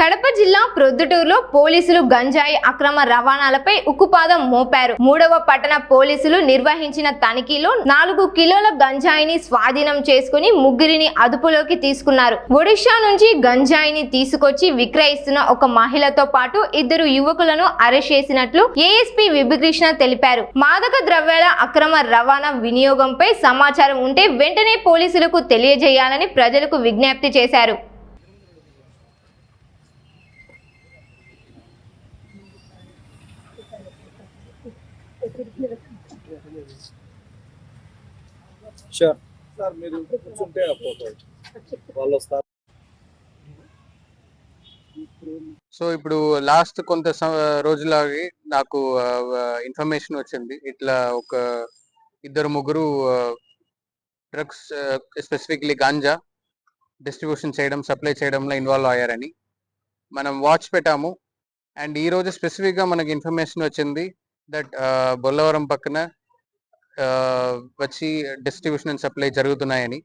కడప జిల్లా ప్రొద్దుటూరులో పోలీసులు గంజాయి అక్రమ రవాణాలపై ఉక్కుపాదం మోపారు. 3వ పట్టణ పోలీసులు నిర్వహించిన తనిఖీలో 4 కిలోల గంజాయిని స్వాధీనం చేసుకుని ముగ్గురిని అదుపులోకి తీసుకున్నారు. ఒడిషా నుంచి గంజాయిని తీసుకొచ్చి విక్రయిస్తున్న ఒక మహిళతో పాటు 2 యువకులను అరెస్ట్ చేసినట్లు ఏఎస్పీ విభకృష్ణ తెలిపారు. మాదక ద్రవ్యాల అక్రమ రవాణా వినియోగంపై సమాచారం ఉంటే వెంటనే పోలీసులకు తెలియజేయాలని ప్రజలకు విజ్ఞప్తి చేశారు. షూర్ సార్, మీరు కూర్చుంటే వాళ్ళు వస్తారు. సో ఇప్పుడు లాస్ట్ కొంత రోజులాగి నాకు ఇన్ఫర్మేషన్ వచ్చింది, ఇట్లా ఒక 2-3 డ్రగ్స్ స్పెసిఫిక్లీ గాంజా డిస్ట్రిబ్యూషన్ చేయడం, సప్లై చేయడంలో ఇన్వాల్వ్ అయ్యారని మనం వాచ్ పెట్టాము. అండ్ ఈ రోజు స్పెసిఫిక్గా మనకి ఇన్ఫర్మేషన్ వచ్చింది దట్ బొల్లవరం పక్కన వచ్చి డిస్ట్రిబ్యూషన్ అండ్ సప్లై జరుగుతున్నాయని.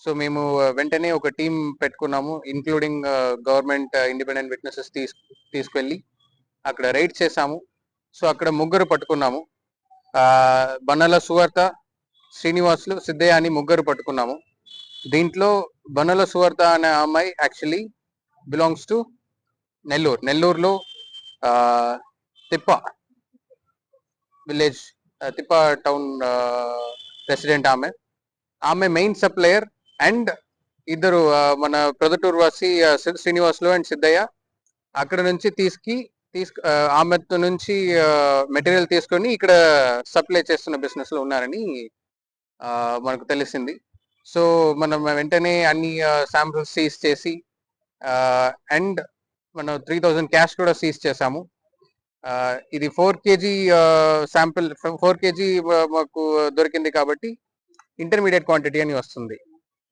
సో మేము వెంటనే ఒక టీం పెట్టుకున్నాము, ఇంక్లూడింగ్ గవర్నమెంట్ ఇండిపెండెంట్ విట్నెసెస్ తీసుకెళ్ళి అక్కడ రైడ్ చేసాము. సో అక్కడ 3 పట్టుకున్నాము. బన్నల సువార్త, శ్రీనివాసులు, సిద్ధయ్య అని 3 పట్టుకున్నాము. దీంట్లో బన్నల సువార్త అనే అమ్మాయి యాక్చువల్లీ బిలాంగ్స్ టు నెల్లూరులో తిప్ప విలేజ్, తిప్ప టౌన్ రెసిడెంట్. ఆమె మెయిన్ సప్లయర్. అండ్ 2 మన ప్రొద్దుటూరు వాసి శ్రీనివాసులు అండ్ సిద్ధయ్య అక్కడ నుంచి ఆమెతో నుంచి మెటీరియల్ తీసుకొని ఇక్కడ సప్లై చేస్తున్న బిజినెస్ లో ఉన్నారని మనకు తెలిసింది. సో మనం వెంటనే అన్ని శాంపుల్స్ సీజ్ చేసి అండ్ మనం 3000 క్యాష్ కూడా సీజ్ చేసాము. ఇది 4 kg శాంపిల్, 4 kg మాకు దొరికింది కాబట్టి ఇంటర్మీడియట్ క్వాంటిటీ అని వస్తుంది.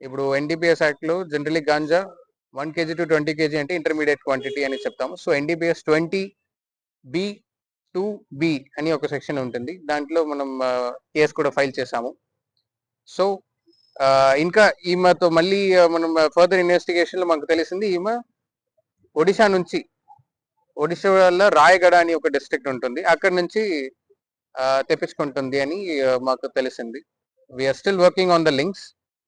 ఇప్పుడు NDPS యాక్ట్ లో generally ganja 1 kg to 20 kg అంటే ఇంటర్మీడియట్ క్వాంటిటీ అని చెప్తాము. సో NDPS 20B2B అని ఒక సెక్షన్ ఉంటుంది, దాంట్లో మనం కేసు కూడా ఫైల్ చేసాము. సో ఇంకా ఈమెతో మళ్ళీ మనం ఫర్దర్ ఇన్వెస్టిగేషన్ లో మనకు తెలిసింది ఈమె ఒడిశా వల్ల రాయగడ అని ఒక డిస్ట్రిక్ట్ ఉంటుంది, అక్కడ నుంచి తెప్పించుకుంటుంది అని మాకు తెలిసింది. We are still working on the links.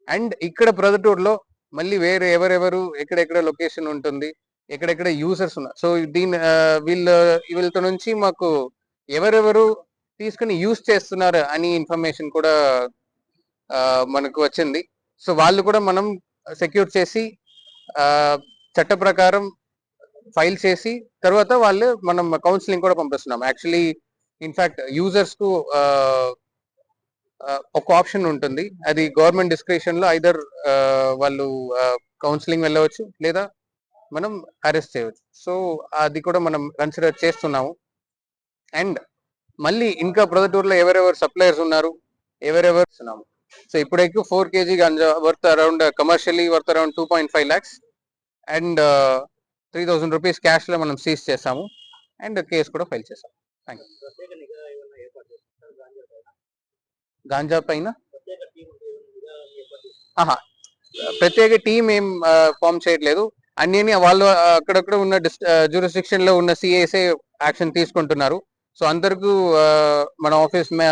And ఇక్కడ ప్రొద్దుటూరులో మళ్ళీ వేరే ఎవరెవరు ఎక్కడెక్కడ లొకేషన్ ఉంటుంది, ఎక్కడెక్కడ యూజర్స్ ఉన్నారు. సో వీళ్ళతో నుంచి మాకు ఎవరెవరు తీసుకుని యూజ్ చేస్తున్నారు అని ఇన్ఫర్మేషన్ కూడా మనకు వచ్చింది. సో వాళ్ళు కూడా మనం సెక్యూర్ చేసి చట్ట ప్రకారం ఫైల్ చేసి తర్వాత మనం కౌన్సిలింగ్ కూడా పంపిస్తున్నాం. యాక్చువల్లీ ఇన్ఫాక్ట్ యూజర్స్ కు ఒక ఆప్షన్ ఉంటుంది, అది గవర్నమెంట్ డిస్క్రిప్షన్ లో ఐదర్ వాళ్ళు కౌన్సిలింగ్ వెళ్ళవచ్చు లేదా మనం అరెస్ట్ చేయవచ్చు. సో అది కూడా మనం కన్సిడర్ చేస్తున్నాము. అండ్ మళ్ళీ ఇంకా ప్రొద్దుటూరులో ఎవరెవరు సప్లయర్స్ ఉన్నారు, ఎవరెవరు ఇస్తున్నాము. సో ఇప్పుడైతే 4 kg ganja worth around commercially worth around 2.5 lakhs and 3000 rupees cash లో మనం సీజ్ చేసాము అండ్ కేసు కూడా ఫైల్ చేసాము. Thank you. గాంజా పైన ప్రత్యేక టీం ఏం ఫామ్ చేయట్లేదు, అన్ని వాళ్ళు అక్కడక్కడ ఉన్న జ్యూరిస్డిక్షన్ లో ఉన్న సిఐసే యాక్షన్ తీసుకుంటున్నారు. సో అందరికీ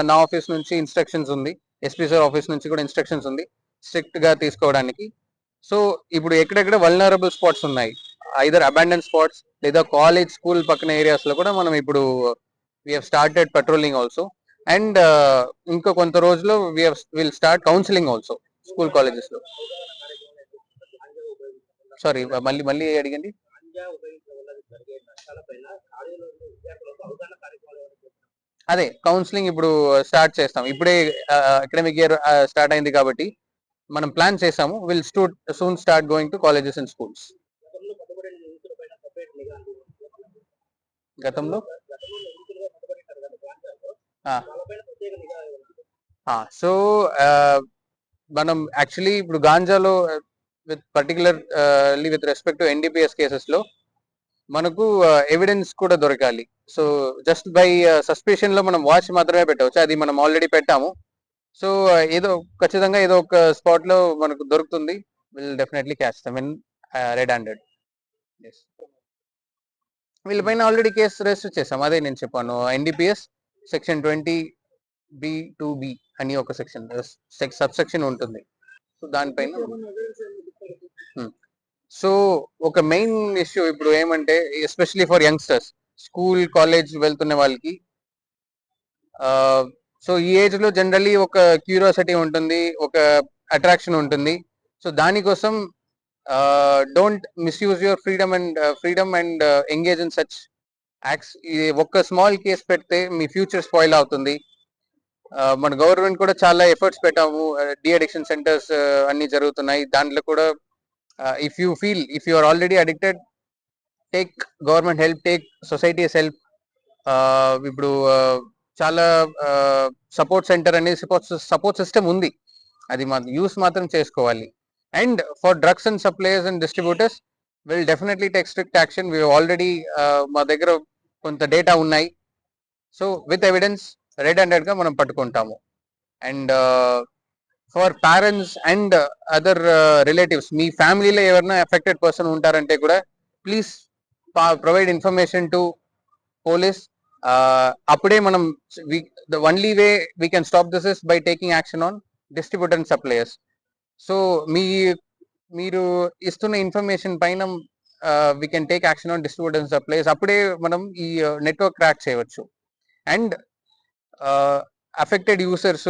నా ఆఫీస్ నుంచి ఇన్స్ట్రక్షన్స్ ఉంది, ఎస్పీ సార్ ఆఫీస్ నుంచి కూడా ఇన్స్ట్రక్షన్స్ ఉంది స్ట్రిక్ట్ గా తీసుకోవడానికి. సో ఇప్పుడు ఎక్కడెక్కడ వల్నరబుల్ స్పాట్స్ ఉన్నాయి, ఐదర్ అబాండన్ స్పాట్స్ లేదా కాలేజ్ స్కూల్ పక్కన ఏరియాస్ లో కూడా మనం ఇప్పుడు we have started patrolling also. And ఇంకో కొంత రోజుల్లో will start counselling also school colleges లో. సారీ, మళ్ళీ అడిగండి. అదే కౌన్సిలింగ్ ఇప్పుడు స్టార్ట్ చేస్తాం, ఇప్పుడే అకాడమిక్ ఇయర్ స్టార్ట్ అయింది కాబట్టి మనం ప్లాన్ చేసాము. Will soon start going to colleges and schools. గతంలో సో మనం యాక్చువల్లీ ఇప్పుడు గాంజాలో with respect to NDPS cases లో మనకు ఎవిడెన్స్ కూడా దొరకాలి. సో జస్ట్ బై సస్పెషన్ లో మనం వాచ్ మాత్రమే పెట్టవచ్చు, అది మనం ఆల్రెడీ పెట్టాము. సో ఏదో ఖచ్చితంగా ఏదో ఒక స్పాట్ లో మనకు దొరుకుతుంది. Will definitely catch them in red handed. వీళ్ళపైన ఆల్రెడీ కేసు రిజిస్టర్ చేసాం. అదే నేను చెప్పాను, ఎన్డీపీఎస్ సెక్షన్ 20B2B అని ఒక సెక్షన్ సబ్ సెక్షన్ ఉంటుంది. సో దానిపైన సో ఒక మెయిన్ ఇష్యూ ఇప్పుడు ఏమంటే, especially for youngsters, school college వెళ్తున్న వాళ్ళకి, సో ఈ ఏజ్ లో జనరలీ ఒక క్యూరియాసిటీ ఉంటుంది, ఒక అట్రాక్షన్ ఉంటుంది. సో దానికోసం don't misuse your freedom and engage in such acts. ఇది ఒక స్మాల్ కేస్ పెడితే మీ ఫ్యూచర్ స్పాయిల్ అవుతుంది. మన గవర్నమెంట్ కూడా చాలా ఎఫర్ట్స్ పెట్టాము, డి అడిక్షన్ సెంటర్స్ అన్ని జరుగుతున్నాయి. దాంట్లో కూడా if you are already addicted, take government help, take societies help. ఇప్పుడు చాలా సపోర్ట్ సెంటర్ అనేది సపోర్ట్ సిస్టమ్ ఉంది, అది యూస్ మాత్రం చేసుకోవాలి. And for drugs and suppliers and distributors will definitely take strict action. We already మా దగ్గర కొంత డేటా ఉన్నాయి. So with evidence red handed గా మనం పట్టుకుంటాము. And for parents and other relatives, మీ ఫ్యామిలీలో ఎవరైనా ఎఫెక్టెడ్ పర్సన్ ఉంటారంటే కూడా please provide information to police. అప్పుడే మనం the only way we can stop this is by taking action on distributor and suppliers. So మీరు ఇస్తున్న ఇన్ఫర్మేషన్ పైన we can take action on distributor and suppliers. అప్పుడే మనం ఈ నెట్వర్క్ క్రాక్ చేయవచ్చు. And affected users,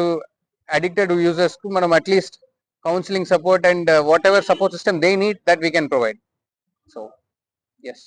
addicted users కు మనం at least counselling support and whatever support system they need, that we can provide. So yes.